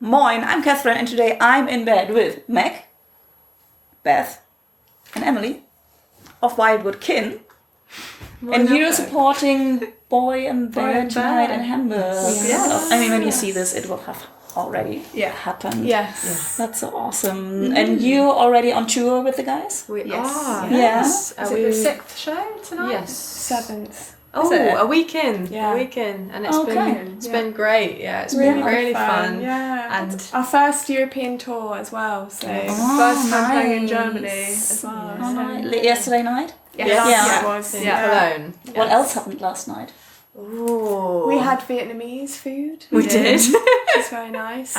Moin, I'm Catherine, and today I'm in bed with Meg, Beth, and Emily of Wildwood Kin. And you're supporting Boy and Bear tonight in Hamburg. Yes. I mean, when you see this, it will have already happened. Yes. That's so awesome. And you're already on tour with the guys? We Yes. are. Yes. Is it the 6th show tonight? Yes. 7th. Oh, it? a weekend. Yeah. A weekend. And it's Okay. been great. Yeah, it's Really been really fun. Yeah. And our first European tour as well. So Oh, first time playing in nice. Germany as well. Oh, so. nice. Yesterday night? Yeah, Yes. yeah, it was. in Yeah. Cologne. What else happened last night? Ooh. We had Vietnamese food. We did. Which is very nice.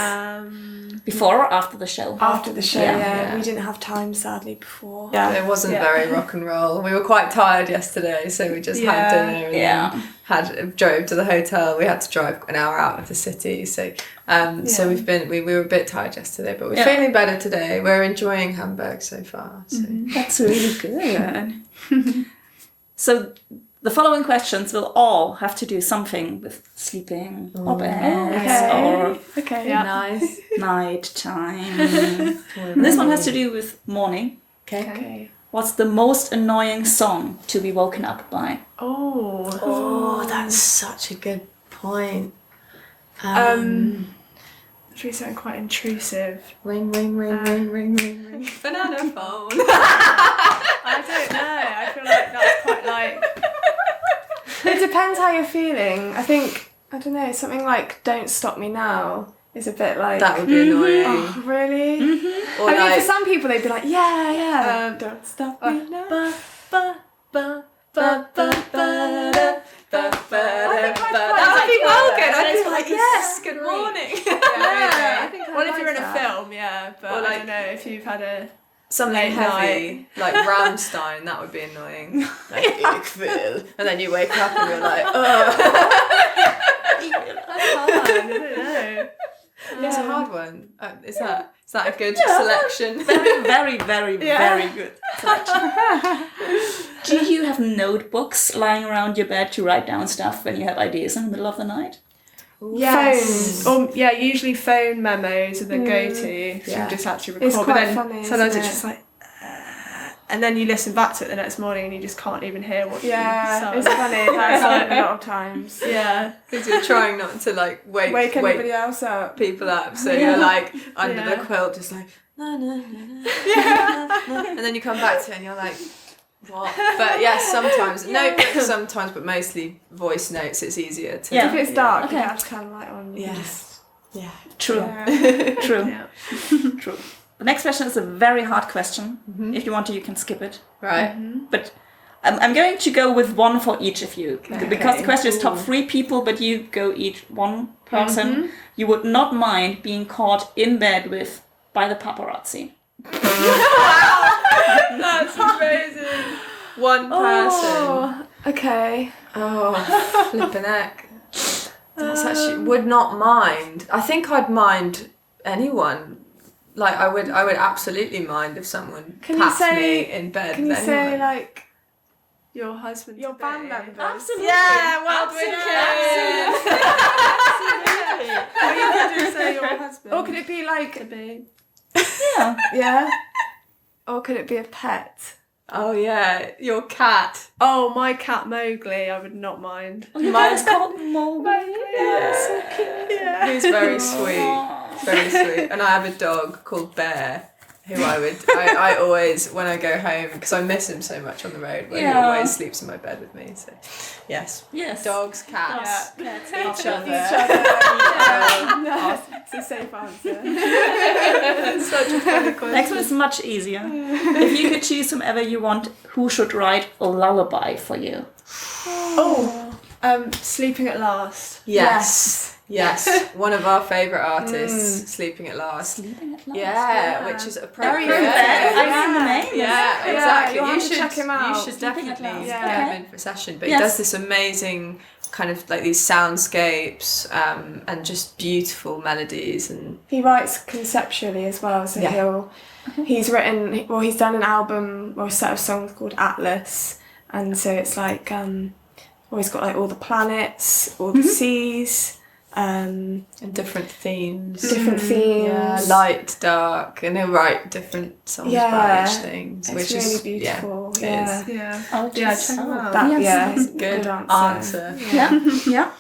Before or after the show? After the show, Yeah. we didn't have time sadly before. It wasn't very rock and roll. We were quite tired yesterday, so we just had dinner and then drove to the hotel. We had to drive an hour out of the city, so we were a bit tired yesterday, but we're feeling better today. We're enjoying Hamburg so far. So. That's really good. So the following questions will all have to do something with sleeping or bed or Nice. night time. This one has to do with morning. Okay. What's the most annoying song to be woken up by? Oh, that's such a good point. Should we sound quite intrusive? Ring, ring, ring, ring, ring, ring, ring. Banana phone. I don't know. I feel like that's quite like. It depends how you're feeling. I think, I don't know, something like Don't Stop Me Now is a bit like. That would be annoying. Oh, really? Or I mean, like, for some people they'd be like, don't stop me now. ba, ba, ba, ba, ba, ba, da, ba, ba, da, ba. That would be well good. I'd be like, yes, good morning. I think Well, if you're in a film, but Or I like- don't know if you've had a. Something Late heavy, like Rammstein, that would be annoying. Like, ich will. And then you wake up and you're like, That's hard. I don't know. It's a hard one. Is that a good selection? Very, very good selection. Do you have notebooks lying around your bed to write down stuff when you have ideas in the middle of the night? Yes. Phone, or usually phone memos are the go-to. So you just actually record. It's quite but then funny, sometimes isn't it's it? just like, and then you listen back to it the next morning and you just can't even hear what you Yeah, it's sung. funny. That's like a lot of times. Yeah. Because you're trying not to like wake anybody else up. people up, so you're like under the quilt, just like na na na na, and then you come back to it and you're like, what? But yes, sometimes notebooks, sometimes, but mostly voice notes. It's easier to. If it's dark, Okay. you have to turn the light on. Yes. Yeah. True. True. Yeah. True. The next question is a very hard question. If you want to, you can skip it. Right. But I'm going to go with one for each of you. Because the question is top 3 people, but you go each one person you would not mind being caught in bed with by the paparazzi. That's amazing. One person. Oh, okay. Oh, flipping heck. That's actually would not mind. I think I'd mind anyone. Like I would absolutely mind if someone Can you tapped say- me in bed. Can you with say anyone. like Your husband. your band members? Absolutely. Yeah, Wildwood Kin. Or you could just say your husband. Or could it be like Yeah. yeah? Or could it be a pet? Oh yeah, your cat. Oh, my cat Mowgli, I would not mind. Mine's called Mowgli. Yeah. He's very sweet, very sweet. And I have a dog called Bear, who I always, when I go home, because I miss him so much on the road, where he always sleeps in my bed with me. So, yes, Yes. dogs, cats, Cats, each other. No, it's a safe answer. Such a funny question. Next one is much easier. If you could choose whomever you want, who should write a lullaby for you? Sleeping at Last. Yes. One of our favourite artists, Sleeping at Last. Sleeping at last. Yeah, which is appropriate. I've seen the name. Yeah, exactly. you'll You have to should check him out. You should Sleeping at definitely Last. get Okay. him in for a session. But Yes. he does this amazing kind of like these soundscapes and just beautiful melodies and He writes conceptually as well, so he's done an album or a set of songs called Atlas, and so it's like he's got like all the planets, all the seas, and different themes. Yeah, light, dark, and they'll write different songs about each thing. It's which really is beautiful. Yeah. Yeah. I'll just- Check them out. That, Yes. it's a Good answer. answer. Yeah.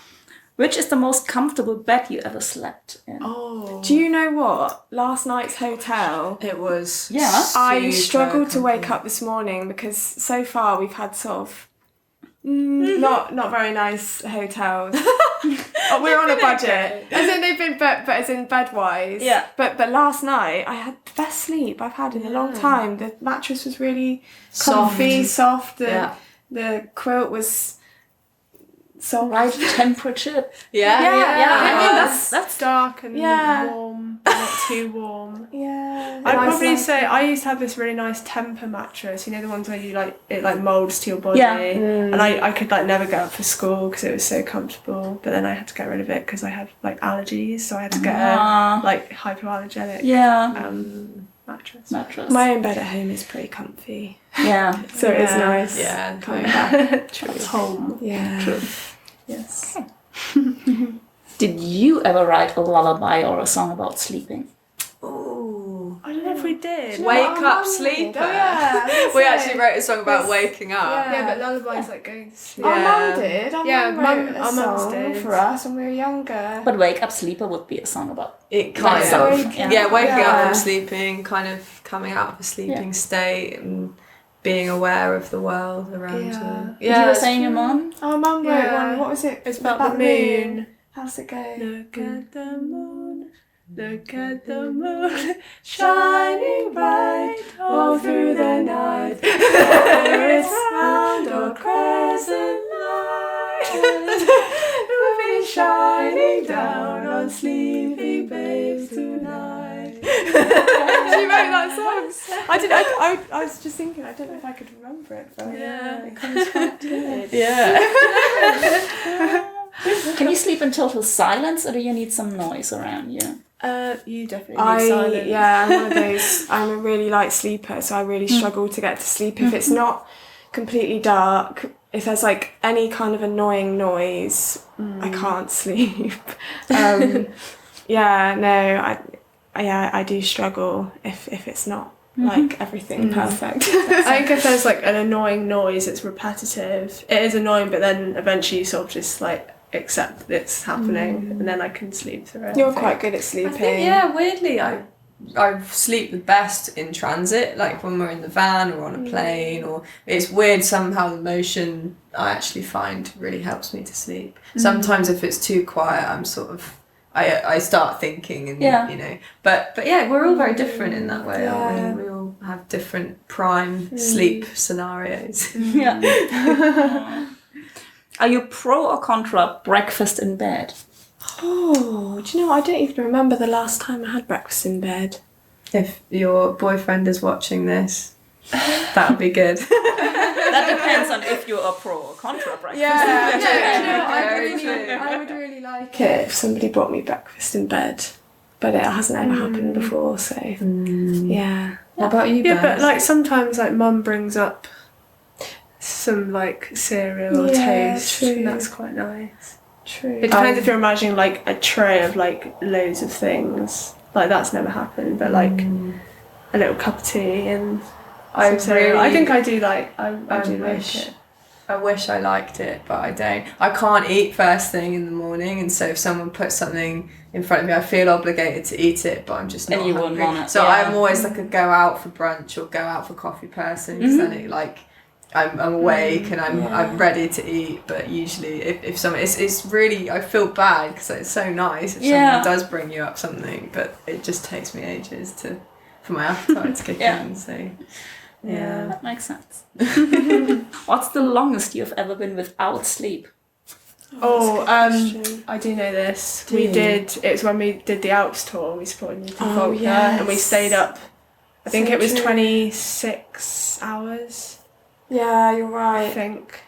Which is the most comfortable bed you ever slept in? Oh. Do you know what? Last night's hotel, It was. Yeah. I super struggled to wake comfy. up this morning because so far we've had sort of not very nice hotels. We're on a budget. As in they've been, but as in bed wise. Yeah. But last night I had the best sleep I've had in a long time. The mattress was really Soft. comfy, soft. Yeah. The quilt was soft. Right temperature. Yeah. I mean, That's dark and Yeah. warm, not too warm. Yeah. I'd Nice probably and- say I used to have this really nice temper mattress. You know the ones where you it moulds to your body. Yeah. And I could never get up for school because it was so comfortable. But then I had to get rid of it because I had allergies, so I had to get a hypoallergenic mattress. My own bed at home is pretty comfy, Yeah. so it's nice. Yeah. Coming back. It's home. Yeah. True. Yes. Did you ever write a lullaby or a song about sleeping? Ooh. I don't know if we did. Wake Our Up mum did. Sleeper. Oh, yeah. We actually wrote a song about waking up. Yeah. but lullaby's going to sleep. Our Yeah. mum did. Our Yeah, mum mum- wrote a our mums song did. for us when we were younger. But Wake Up Sleeper would be a song about. It kind Like of. waking Yeah, waking up Yeah. from sleeping, kind of coming out of a sleeping state and being aware of the world around you. You were saying your mom? Our mum wrote Yeah. one. What was it? It's about the moon. How's it go? Look at the moon, look at the moon, shining bright all through the night. Whether it's round or crescent light, it'll be shining down on sleepy babes tonight. She wrote that song. I was just thinking. I don't know if I could remember it, but Yeah. it comes back to it. Yeah. Can you sleep in total silence or do you need some noise around you? You definitely need silence. I'm one of those. I'm a really light sleeper, so I really struggle to get to sleep if it's not completely dark. If there's any kind of annoying noise, I can't sleep. I do struggle if it's not everything perfect. I think if there's an annoying noise, it's repetitive. It is annoying, but then eventually you sort of just accept that it's happening, and then I can sleep through it. You're I think. quite good at I sleeping. think, weirdly, I sleep the best in transit, like when we're in the van or on a plane, or it's weird somehow the motion I actually find really helps me to sleep. Sometimes if it's too quiet, I'm sort of I start thinking and but yeah, we're all very different in that way, aren't we? We all have different prime sleep scenarios. Yeah. Are you pro or contra breakfast in bed? Oh, do you know what? I don't even remember the last time I had breakfast in bed. If your boyfriend is watching this, that would be good. That depends on if you are pro or contra breakfast. I would really like it if somebody brought me breakfast in bed, but it hasn't ever happened before. So yeah. What about you, Yeah, Beth? but sometimes mum brings up some cereal or toast, true. and that's quite nice. True. It depends if you're imagining a tray of loads of things. That's never happened, but a little cup of tea and some cereal. I think I do I do like it. I wish I liked it, but I don't. I can't eat first thing in the morning, and so if someone puts something in front of me, I feel obligated to eat it, but I'm just not And you hungry. wouldn't want it, So yeah. I'm always a go out for brunch or go out for coffee person, because then it I'm awake and I'm ready to eat. But usually if someone it's really, I feel bad because it's so nice if someone does bring you up something, but it just takes me ages for my appetite to kick in. So yeah. That makes sense. What's the longest you've ever been without sleep? I do know this. It was when we did the Alps tour. We supported Nathan Faulkner, and we stayed up. I think it was 26 hours. Yeah, you're I right. think.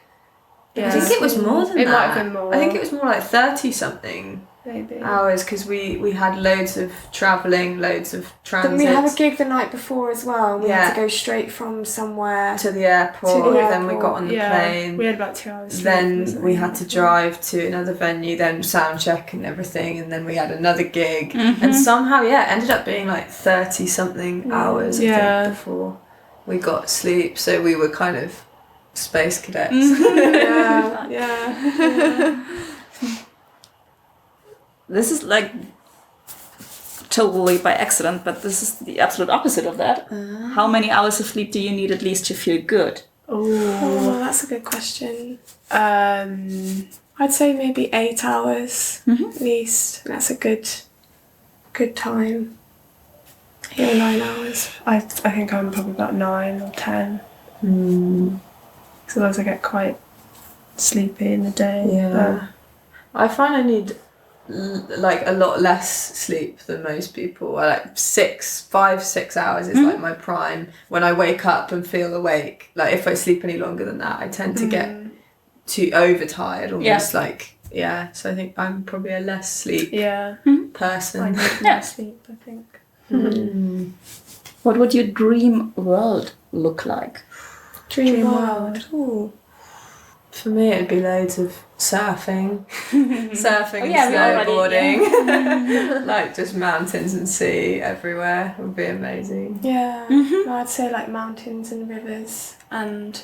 I think it was more than It that. might have been more. I think it was more like 30 something. maybe. hours because we had loads of travelling, loads of transit. Then we had a gig the night before as well. And we had Yeah. to go straight from somewhere. to the airport. To the Then we airport. got on the plane. We had about 2 hours sleep or Then something. we had to drive to another venue, then sound check and everything, and then we had another gig. And somehow, it ended up being like 30 something hours I think, before we got sleep. So we were kind of space cadets. Yeah. This is like totally by accident, but this is the absolute opposite of that. How many hours of sleep do you need at least to feel good? Oh, that's a good question. I'd say maybe 8 hours at least. That's a good time. 8 or 9 hours. I think I'm probably about 9 or 10. Sometimes I get quite sleepy in the day. Yeah. I find I need like a lot less sleep than most people. I like 5-6 hours is like my prime. When I wake up and feel awake, like if I sleep any longer than that, I tend to get too overtired, almost like so I think I'm probably a less sleep person. I need more sleep, I think. What would your dream world look like? Dream world. Ooh. For me, it'd be loads of surfing, and yeah, snowboarding, like just mountains and sea everywhere would be amazing. Yeah, no, I'd say like mountains and rivers and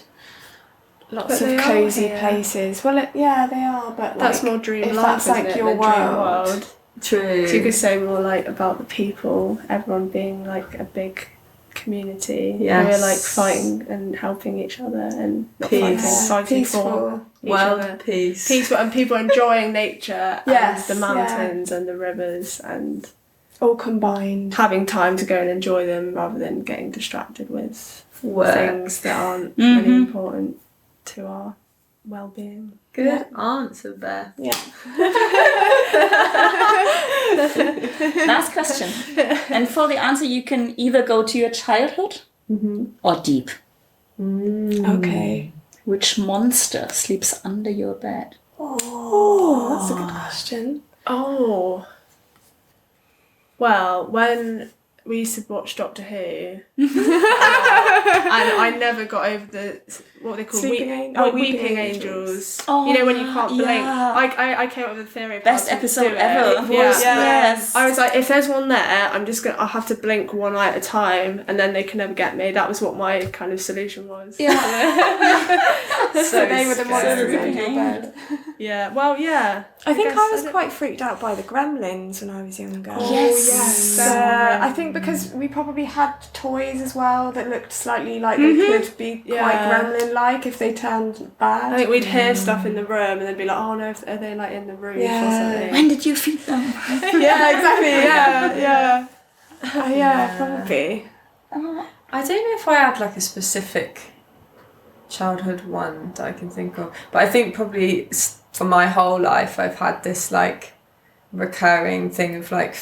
lots of cosy places. Well, they are, but That's like, more dream if life, that's like isn't it, your than dream world. True. So you could say more like about the people, everyone being like a big community who are like fighting and helping each other and not fighting for each world other. peaceful And people enjoying nature Yes, and the mountains and the rivers and all combined. having time to go and enjoy them rather than getting distracted with work. things that aren't really important to our well-being. Good answer, Beth. Yeah. Last question. And for the answer, you can either go to your childhood or deep. Okay. Which monster sleeps under your bed? Oh, that's a good question. Oh. Well, when we used to watch Doctor Who, and I never got over the what they call Weeping weeping angels. You know when you can't blink. I came up with a theory. Best episode ever. Yeah. Yes. I was like, if there's one there, I'll have to blink one eye at a time, and then they can never get me. That was what my kind of solution was. Yeah. So they were the monsters scary. under your bed. Yeah. Well, yeah. I think guess I was don't- quite freaked out by the gremlins when I was younger. Yes. I think because we probably had toys as well that looked slightly like they could be quite gremlin-like if they turned bad. I think we'd hear stuff in the room and then be like, oh no, are they like in the roof or something? When did you feed them? Yeah, exactly. Yeah. Yeah, probably. I don't know if I had like a specific childhood one that I can think of, but I think probably for my whole life I've had this like recurring thing of like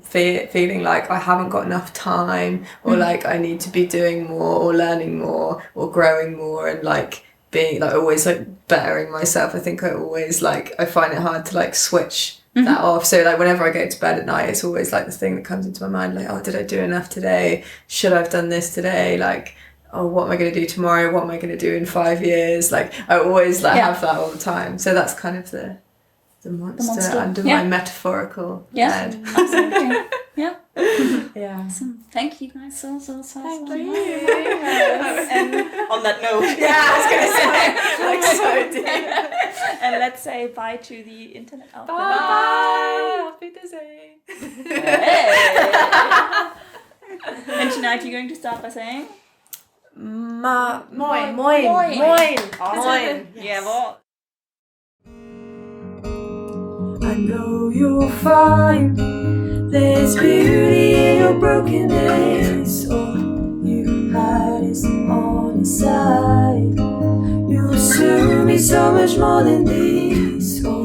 feeling like I haven't got enough time, or like I need to be doing more or learning more or growing more, and like being like always like bettering myself. I think I always like I find it hard to like switch that off. So like whenever I go to bed at night, it's always like the thing that comes into my mind, like, oh, did I do enough today? Should I have done this today? Like, oh, what am I going to do tomorrow? What am I going to do in 5 years? Like I always like have that all the time. So that's kind of the monster under my metaphorical head. Absolutely. Yeah. Yeah. Awesome. Thank you guys so much. Thank you. And on that note, I was going to say, like so deep. and let's say bye to the internet out there. Bye. Happy Disney. Hey. And tonight you're going to start by saying Moin. Moin. Moin. Jawohl. I know you'll find there's beauty in your brokenness. All you had is on the side. You'll soon be so much more than this. All